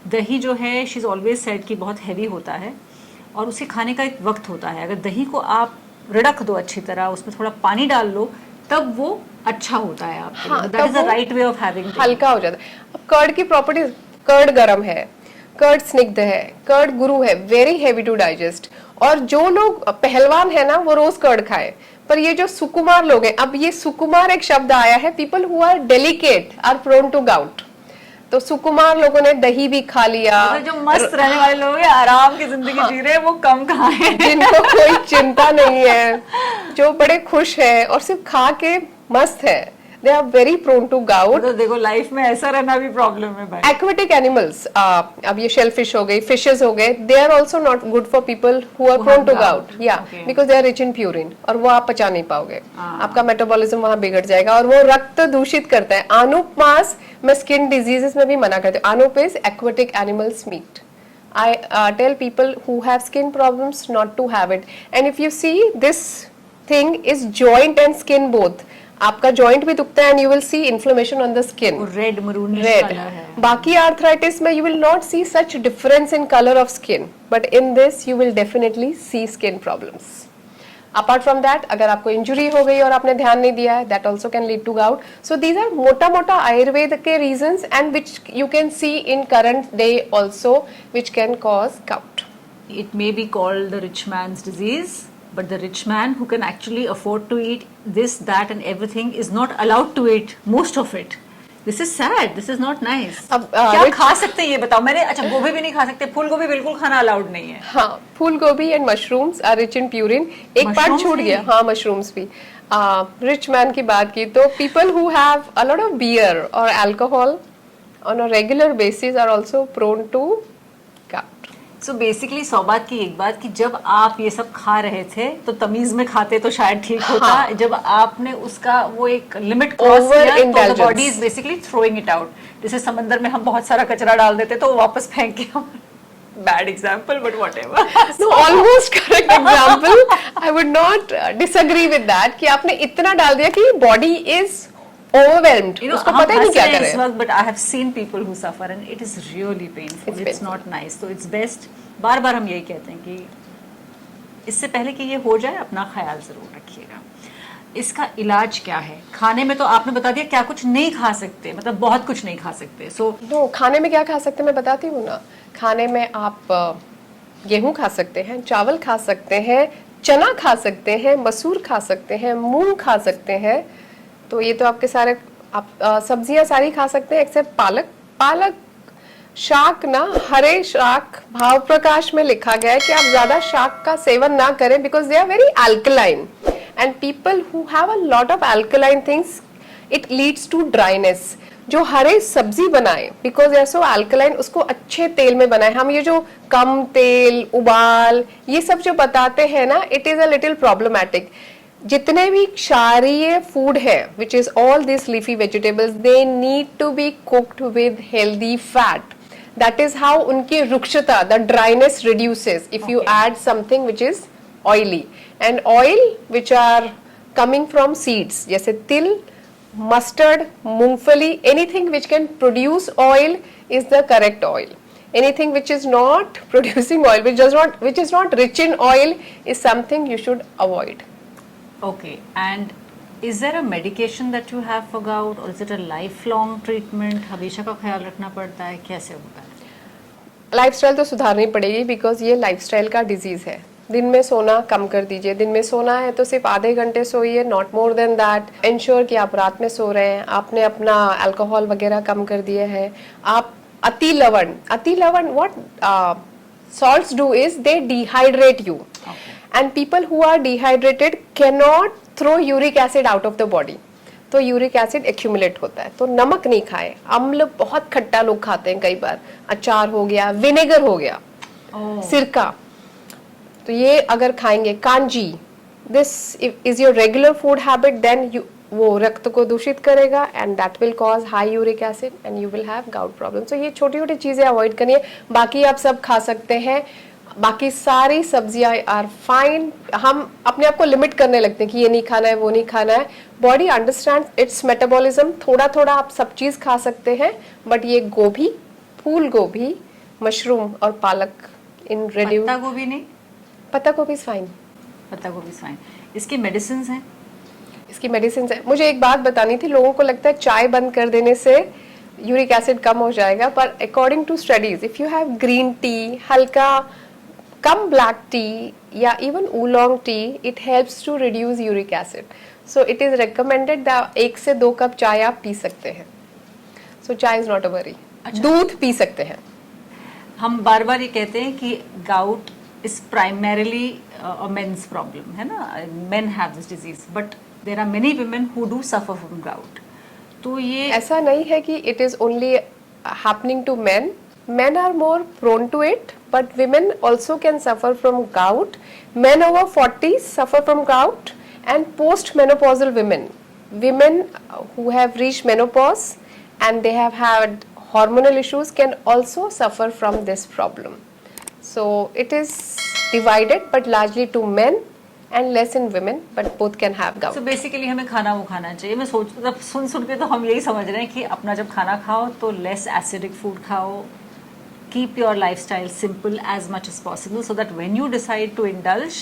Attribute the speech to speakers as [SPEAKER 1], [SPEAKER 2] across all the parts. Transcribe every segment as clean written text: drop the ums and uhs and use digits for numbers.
[SPEAKER 1] दही जो है शी इज़ ऑलवेज सेड कि बहुत हैवी होता है और उसे खाने का एक वक्त होता है। अगर दही को आप रड़क दो अच्छी तरह, उसमें थोड़ा पानी डाल लो, तब वो अच्छा होता है आपके लिए। That is the right way of having.
[SPEAKER 2] हल्का हो जाता है। अब कर्ड की प्रॉपर्टी, कर्ड गर्म है, कर्ड स्निग्ध है, कर्ड गुरु है, वेरी हैवी टू डाइजेस्ट। और जो लोग पहलवान है ना वो रोज कर्ड खाए, पर ये जो सुकुमार लोग हैं, अब ये सुकुमार एक शब्द आया है, people who are delicate are prone to gout. तो सुकुमार लोगों ने दही भी खा लिया,
[SPEAKER 1] जो मस्त रहने वाले लोग हैं, आराम की जिंदगी जी रहे हैं, वो कम खाएं।
[SPEAKER 2] जिनको कोई चिंता नहीं है, जो बड़े खुश है और सिर्फ खा के मस्त है, they are very prone to gout.
[SPEAKER 1] तो देखो लाइफ में ऐसा रहना भी प्रॉब्लम है भाई।
[SPEAKER 2] एक्वेटिक एनिमल्स, अब ये शेलफिश हो गई, फिशेस हो गए, they are also not good for people who are prone to gout, या because they are rich in purine, और वो आप पचा नहीं पाओगे, आपका मेटाबॉलिज्म वहां बिगड़ जाएगा और वो रक्त दूषित करता है। आनुप मांस मैं स्किन डिजीजेस में भी मना करती हूँ। आनुप is aquatic animals meat. I tell people who have skin problems not to have it. And if you see, this thing is joint and skin both. आपका जॉइंट भी दुखता है and you will see inflammation on the skin,
[SPEAKER 1] red maroon
[SPEAKER 2] red.
[SPEAKER 1] Colour है।
[SPEAKER 2] बाकी arthritis में you will not see such difference in colour of skin, but in this you will definitely see skin problems. Apart from that, अगर आपको injury हो गई और आपने ध्यान नहीं दिया है, that also can lead to gout. So these are मोटा मोटा आयुर्वेद के reasons and which you can see in current day also, which can cause gout.
[SPEAKER 1] It may be called the rich man's disease, but the rich man who can actually afford to eat this, that and everything is not allowed to eat most of it. This is sad. This is not nice.
[SPEAKER 2] अब
[SPEAKER 1] क्या खा सकते हैं ये बताओ। मैंने अच्छा गोभी भी नहीं खा सकते, फूल गोभी बिल्कुल खाना अलाउड नहीं है।
[SPEAKER 2] हाँ, फूल गोभी and mushrooms are rich in purine. एक पार्ट छूट गया, हाँ मशरूम्स भी। रिच मैन की बात की तो people who have a lot of beer और alcohol on a regular basis are also prone to gout.
[SPEAKER 1] So basically सौबात की एक बात कि जब आप ये सब खा रहे थे तो तमीज में खाते तो शायद ठीक होता।
[SPEAKER 2] हाँ।
[SPEAKER 1] जब आपने उसका वो एक लिमिट क्रॉस किया तो the body is basically throwing it out. जैसे समंदर में हम बहुत सारा कचरा डाल देते तो वो वापस फेंक के हम bad example but whatever.
[SPEAKER 2] No, almost correct example. I would not disagree with that कि आपने इतना डाल दिया कि body is overwhelmed.
[SPEAKER 1] You know,
[SPEAKER 2] उसको पता ही नहीं क्या करे।
[SPEAKER 1] But I have seen people who suffer and it is really painful. It's
[SPEAKER 2] painful.
[SPEAKER 1] not nice. So it's best. बार बार हम यही कहते हैं कि इससे पहले कि ये हो जाए अपना ख्याल जरूर रखिएगा। इसका इलाज क्या है? खाने में तो आपने बता दिया क्या कुछ नहीं खा सकते, मतलब बहुत कुछ नहीं खा सकते।
[SPEAKER 2] No, खाने में क्या खा सकते हैं मैं बताती हूँ ना। खाने में आप गेहूं खा सकते हैं, चावल खा सकते हैं, चना खा सकते हैं, मसूर खा सकते हैं, मूंग खा सकते हैं। तो ये तो आपके सारे आप सब्जियां सारी खा सकते हैं एक्सेप्ट पालक। पालक शाक ना, हरे शाक भाव प्रकाश में लिखा गया है कि आप ज्यादा शाक का सेवन ना करें because they are very alkaline and people who have a lot of alkaline things it leads to dryness. जो हरे सब्जी बनाए because they are so alkaline, उसको अच्छे तेल में बनाए। हम ये जो कम तेल उबाल ये सब जो बताते हैं ना, it is a little problematic. जितने भी क्षारीय फूड है which is all this leafy vegetables, they need to be cooked with healthy fat. That is how उनकी रुक्षता, the dryness reduces if you add something which is oily and oil which are coming from seeds जैसे तिल, mustard, मूंगफली, anything which can produce oil is the correct oil. Anything which is not producing oil, which is not rich in oil is something you should avoid.
[SPEAKER 1] Okay, and is there a medication that you have for gout or is it a lifelong treatment? हमेशा का ख्याल रखना पड़ता है, कैसे होता है?
[SPEAKER 2] Lifestyle तो सुधारनी पड़ेगी बिकॉज ये लाइफस्टाइल का डिजीज है। दिन में सोना कम कर दीजिए। दिन में सोना है तो सिर्फ आधे घंटे सोइए, not more than that. Ensure कि आप रात में सो रहे हैं, आपने अपना अल्कोहल वगैरह कम कर दिया है। आप अति लवण what salts do is they dehydrate you. And people who are dehydrated cannot throw uric acid out of the body. तो यूरिक एसिड एक्यूमुलेट होता है। तो नमक नहीं खाए। अम्ल बहुत खट्टा लोग खाते हैं कई बार, अचार हो गया, विनेगर हो गया, सिरका, तो ये अगर खाएंगे, kanji, this is your regular food habit, then वो रक्त को दूषित करेगा and that will cause high uric acid and you will have gout problem. तो ये छोटी छोटी चीजें अवॉइड करनी है। बाकी आप सब खा सकते हैं, बाकी सारी सब्जियां आर फाइन। हम अपने आप को लिमिट करने लगते हैं कि ये नहीं खाना है, वो नहीं खाना है। Body understand it's metabolism. थोड़ा थोड़ा आप सब चीज खा सकते हैं, बट ये गोभी, फूल गोभी, मशरूम और पालक इन रेड्यूस।
[SPEAKER 1] पत्ता गोभी नहीं?
[SPEAKER 2] पत्ता गोभी फाइन।
[SPEAKER 1] पत्ता गोभी फाइन। इसकी मेडिसिन हैं?
[SPEAKER 2] इसकी मेडिसिन है। मुझे एक बात बतानी थी, लोगों को लगता है चाय बंद कर देने से यूरिक एसिड कम हो जाएगा, पर according to studies if you have green tea, हल्का कम ब्लैक टी या even oolong tea, it helps to reduce uric acid. So it is recommended that 1 से 2 कप चाय आप पी सकते हैं। सो चाय इज नॉट अ वरी। दूध पी सकते हैं।
[SPEAKER 1] हम बार बार ये कहते हैं कि gout is primarily a men's problem, है ना, men have this disease, but there are many women who do suffer from gout. तो ये
[SPEAKER 2] ऐसा नहीं है कि it is only happening to men. Men are more prone to it, but women also can suffer from gout. Men over 40s suffer from gout, and postmenopausal women who have reached menopause and they have had hormonal issues can also suffer from this problem. So it is divided, but largely to men and less in women, but both can have gout.
[SPEAKER 1] so basically हमें खाना वो खाना चाहिए। मैं सोच मतलब सुन के तो हम यही समझ रहे हैं कि अपना जब खाना खाओ तो लेस एसिडिक फूड खाओ, keep your lifestyle simple as much as possible so that when you decide to indulge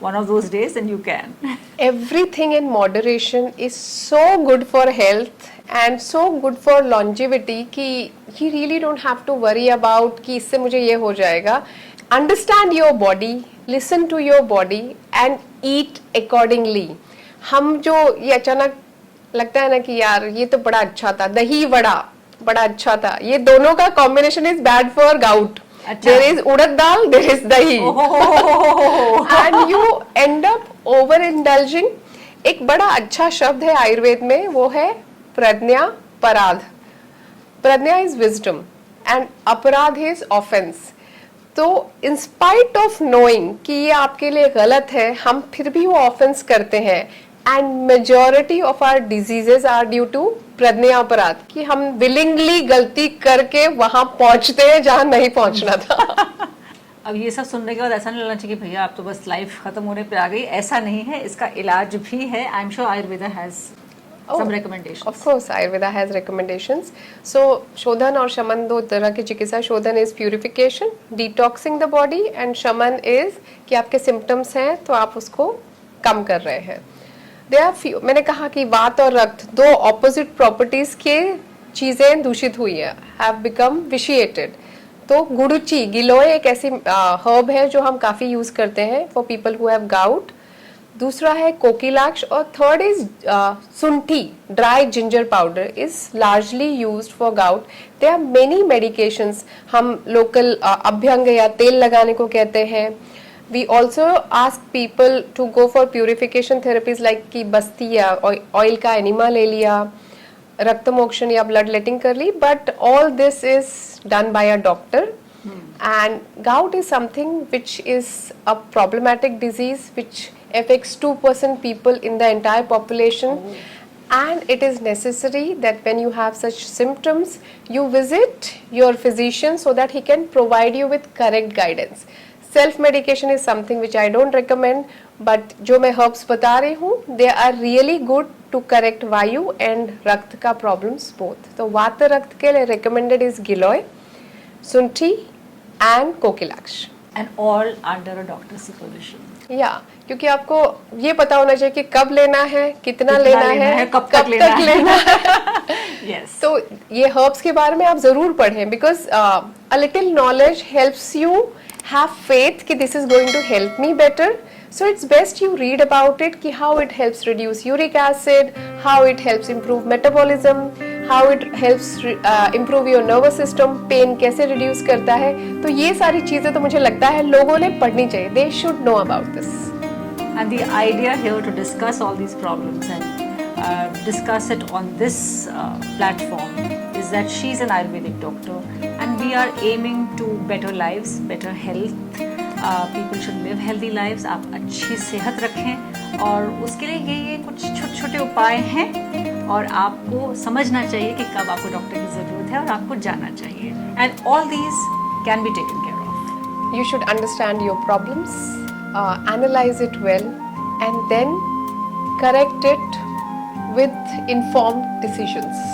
[SPEAKER 1] one of those days, then you can.
[SPEAKER 2] Everything in moderation is so good for health and so good for longevity कि you really don't have to worry about कि इससे मुझे ये हो जाएगा. Understand your body, listen to your body and eat accordingly. हम जो ये अचानक लगता है ना कि यार ये तो बड़ा अच्छा था, दही वड़ा बड़ा अच्छा था, ये दोनों का combination is bad for gout. There is urad dal, there is dahi, and you end up over indulging. एक बड़ा अच्छा शब्द है आयुर्वेद में, वो है प्रज्ञा पराध. Pragya is wisdom and apradh is offence. तो इन स्पाइट ऑफ नोइंग कि ये आपके लिए गलत है, हम फिर भी वो ऑफेंस करते हैं. And majority of our diseases are due to pragya apradh, कि हम विलिंगली गलती करके वहां पहुंचते हैं जहां नहीं पहुंचना था.
[SPEAKER 1] अब ये सब सुनने के बाद ऐसा नहीं लगना चाहिए कि भैया आप तो बस लाइफ खत्म होने पे आ गई. ऐसा नहीं है, इसका इलाज भी है. I am sure Ayurveda has some recommendations.
[SPEAKER 2] Of course Ayurveda has recommendations. So शोधन और शमन दो तरह की चिकित्सा. Shodhan is purification, detoxing the body, and shaman is कि आपके सिम्टम्स हैं तो आप उसको कम कर रहे हैं. There are few, मैंने कहा कि वात और रक्त दो ऑपोजिट प्रॉपर्टीज के चीजें दूषित हुई है, have become vitiated. तो गुड़ुची, गिलोय एक ऐसी हर्ब है जो हम काफी यूज करते हैं for people who have gout. दूसरा है कोकिलाक्ष, और third is sunthi, dry ginger powder is largely used for gout. There are many medications. हम लोकल अभ्यंग या तेल लगाने को कहते हैं. We also ask people to go for purification therapies like कि बस्ती या ऑयल का एनिमा ले लिया, रक्त मोक्षण या ब्लड लेटिंग कर ली, but all this is done by a doctor. And gout is something which is a problematic disease which affects 2% people in the entire population. And it is necessary that when you have such symptoms, you visit your physician so that he can provide you with correct guidance. Self medication is something which I don't recommend, but जो मैं herbs बता रही हूँ they are really good to correct vayu and rakt का problems both. तो वात रक्त के लिए recommended is giloy, sunthi and kokilaksh,
[SPEAKER 1] and all under a doctor supervision.
[SPEAKER 2] या क्योंकि आपको ये पता होना चाहिए कि कब लेना है, कितना लेना है,
[SPEAKER 1] कब तक लेना है. Yes.
[SPEAKER 2] तो ये हर्ब्स के बारे में आप जरूर पढ़ें, because a little knowledge helps you have faith कि this is going to help me better. So it's best you read about it कि how it helps reduce uric acid, how it helps improve metabolism, how it helps improve your nervous system, pain कैसे reduce करता है. तो ये सारी चीजें तो मुझे लगता है लोगों ने पढ़नी चाहिए. They should know about this.
[SPEAKER 1] And the idea here to discuss all these problems and discuss it on this platform is that she's an Ayurvedic doctor and we are aiming to better lives, better health. People should live healthy lives. आप अच्छी सेहत रखें और उसके लिए ये कुछ छोटे छोटे उपाय हैं और आपको समझना चाहिए कि कब आपको डॉक्टर की ज़रूरत है और आपको जाना चाहिए. And all these can be taken care of.
[SPEAKER 2] You should understand your problems, analyze it well, and then correct it with informed decisions.